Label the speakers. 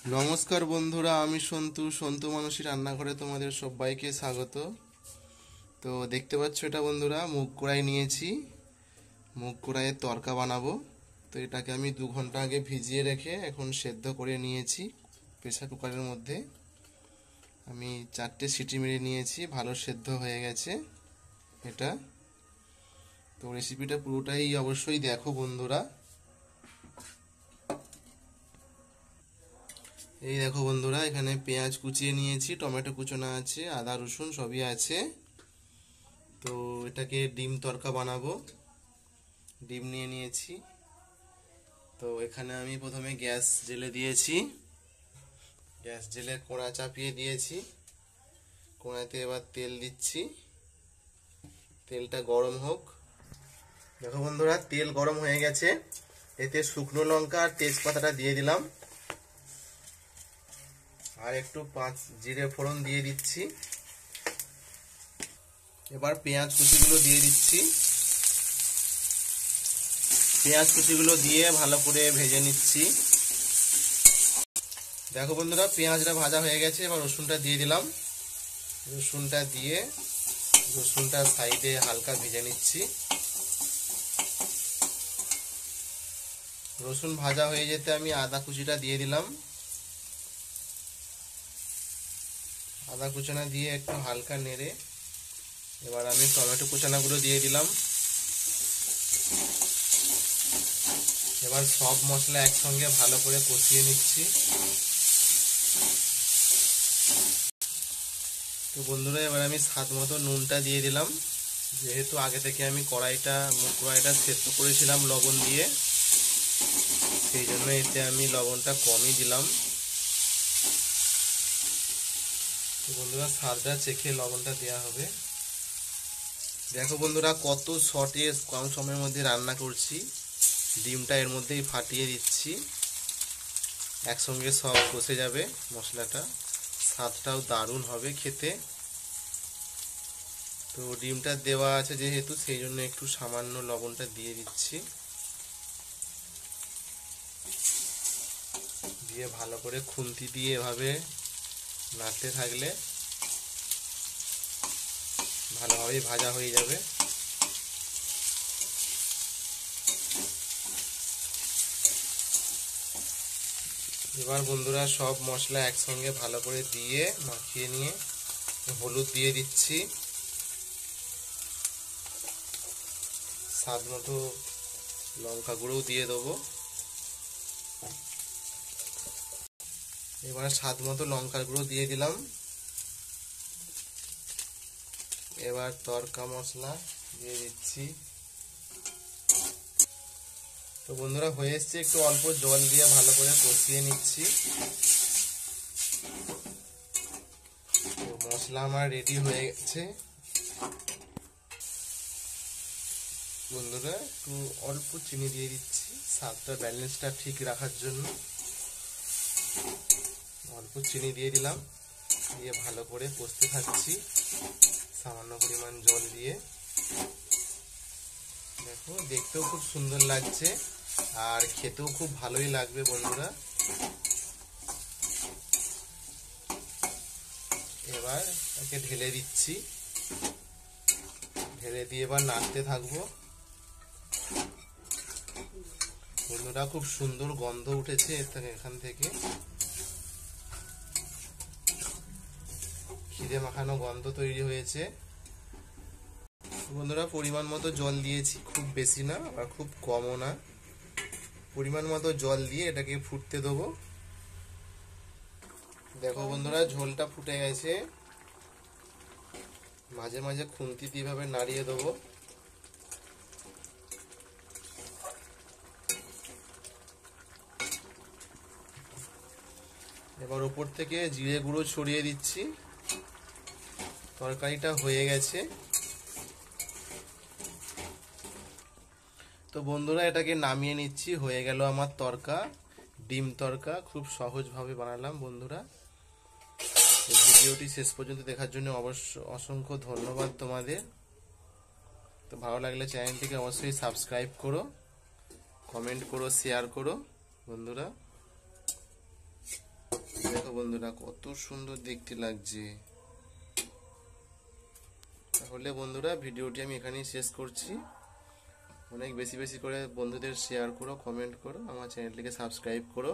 Speaker 1: নমস্কার বন্ধুরা, আমি সন্তু মানুষের রান্নাঘরে তোমাদের সবাইকে স্বাগত। তো দেখতে পাচ্ছ এটা বন্ধুরা, মুগ কড়াই নিয়েছি। মুগ কড়াইয়ের তরকা বানাবো। তো এটাকে আমি 2 ঘন্টা আগে ভিজিয়ে রেখে এখন সেদ্ধ করে নিয়েছি প্রেসার কুকারের মধ্যে। আমি 4টে সিটি মেরে নিয়েছি, ভালো সেদ্ধ হয়ে গেছে এটা। তো রেসিপিটা পুরোটাই অবশ্যই দেখো বন্ধুরা। এই দেখো বন্ধুরা, এখানে পেঁয়াজ কুচিয়ে নিয়েছি, টমেটো কুচোনো আছে, আদা রসুন সবই আছে। তো এটাকে ডিম তড়কা বানাবো। ডিম নিয়ে নিয়েছি। তো এখানে আমি প্রথমে গ্যাস জেলে দিয়েছি। গ্যাস জেলে কড়া চাপিয়ে দিয়েছি। কড়াইতে এবার তেল দিচ্ছি। তেলটা গরম হোক। দেখো বন্ধুরা, তেল গরম হয়ে গেছে। এতে শুকনো লঙ্কা আর তেজপাতাটা দিয়ে দিলাম। আর একটু 5 জিরে ফোড়ন দিয়ে দিচ্ছি। এবার পেঁয়াজ কুচিগুলো দিয়ে দিচ্ছি। পেঁয়াজ কুচিগুলো দিয়ে ভালো করে ভেজে নিচ্ছি। দেখো বন্ধুরা, পেঁয়াজটা ভাজা হয়ে গেছে। এবার রসুনটা দিয়ে দিলাম। রসুনটা দিয়ে রসুনটা সাইডে হালকা ভেজে নিচ্ছি। রসুন ভাজা হয়ে যেতে আমি আদা কুচিটা দিয়ে দিলাম। আদা কুচানা দিয়ে একটু হালকা নেড়ে এবার আমি টমেটো কুচানাগুলো দিয়ে দিলাম। এবার সব মশলা একসঙ্গে ভালো করে কষিয়ে নিচ্ছি। তো বন্ধুরা, এবার আমি স্বাদ মতো নুনটা দিয়ে দিলাম। যেহেতু আগে থেকে আমি মুগ কড়াইটা সেদ্ধ করেছিলাম লবণ দিয়ে, সেই জন্য এতে আমি লবণটা কমই দিলাম। তো বন্ধুরা, স্বাদটা চেখে লবণটা দেওয়া হবে। দেখো বন্ধুরা, কত শর্টে কম সময়ের মধ্যে রান্না করছি। ডিমটা এর মধ্যেই ফাটিয়ে দিচ্ছি, একসঙ্গে সব কষে যাবে মশলাটা। স্বাদটাও দারুণ হবে খেতে। তো ডিমটা দেওয়া আছে যেহেতু, সেই জন্য একটু সামান্য লবণটা দিয়ে দিচ্ছি। দিয়ে ভালো করে খুন্তি দিয়ে এভাবে নাড়তে থাকলে ভালোভাবে ভাজা হয়ে যাবে। এবার বন্ধুরা, সব মশলা একসঙ্গে ভালো করে দিয়ে মাখিয়ে নিয়ে হলুদ দিয়ে দিচ্ছি। স্বাদ মতো লঙ্কা গুঁড়োও দিয়ে দেবো। এবার স্বাদ মতো লঙ্কার গুঁড়ো দিয়ে দিলাম। এবার তড়কা মশলা দিয়ে দিচ্ছি। তো বন্ধুরা, হয়ে এসছে। একটু অল্প জল দিয়ে ভালো করে কষিয়ে নিচ্ছি। তো মশলা আমার রেডি হয়ে গেছে। বন্ধুরা, একটু অল্প চিনি দিয়ে দিচ্ছি স্বাদটা ব্যালেন্সটা ঠিক রাখার জন্য। অল্প চিনি দিয়ে দিলাম। দিয়ে ভালো করে কষতে থাকছি সামান্য পরিমাণ জল দিয়ে। দেখো, দেখতেও খুব সুন্দর লাগছে আর খেতেও খুব ভালোই লাগবে বন্ধুরা। এবার তাকে ঢেলে দিচ্ছি। ঢেলে দিয়ে এবার নাড়তে থাকবো। বন্ধুরা, খুব সুন্দর গন্ধ উঠেছে এখান থেকে। খিদে মাখানো গন্ধ তৈরি হয়েছে। বন্ধুরা, পরিমাণ মতো জল দিয়েছি, খুব বেশি না আর খুব কমও না। পরিমাণ মতো জল দিয়ে এটাকে ফুটতে দেবো। দেখো বন্ধুরা, ঝোলটা ফুটে গেছে। মাঝে মাঝে খুন্তি দিয়ে এভাবে নাড়িয়ে দেবো। এবার উপর থেকে জিরে গুঁড়ো ছড়িয়ে দিচ্ছি। তরকারিটা হয়ে গেছে। তো বন্ধুরা, এটাকে নামিয়ে নিচ্ছি। হয়ে গেল আমার তরকা, ডিম তরকা। খুব সহজভাবে বানালাম বন্ধুরা। ভিডিওটি শেষ পর্যন্ত দেখার জন্য অসংখ্য ধন্যবাদ তোমাদের। তো ভালো লাগলে চ্যানেলটিকে অবশ্যই সাবস্ক্রাইব করো, কমেন্ট করো, শেয়ার করো বন্ধুরা। বন্ধুরা, কত সুন্দর দেখতে লাগছে। তাহলে বন্ধুরা ভিডিওটি আমি এখানেই শেষ করছি। অনেক বেশি বেশি করে বন্ধুদের শেয়ার করো, কমেন্ট করো, আমার চ্যানেলটিকে সাবস্ক্রাইব করো।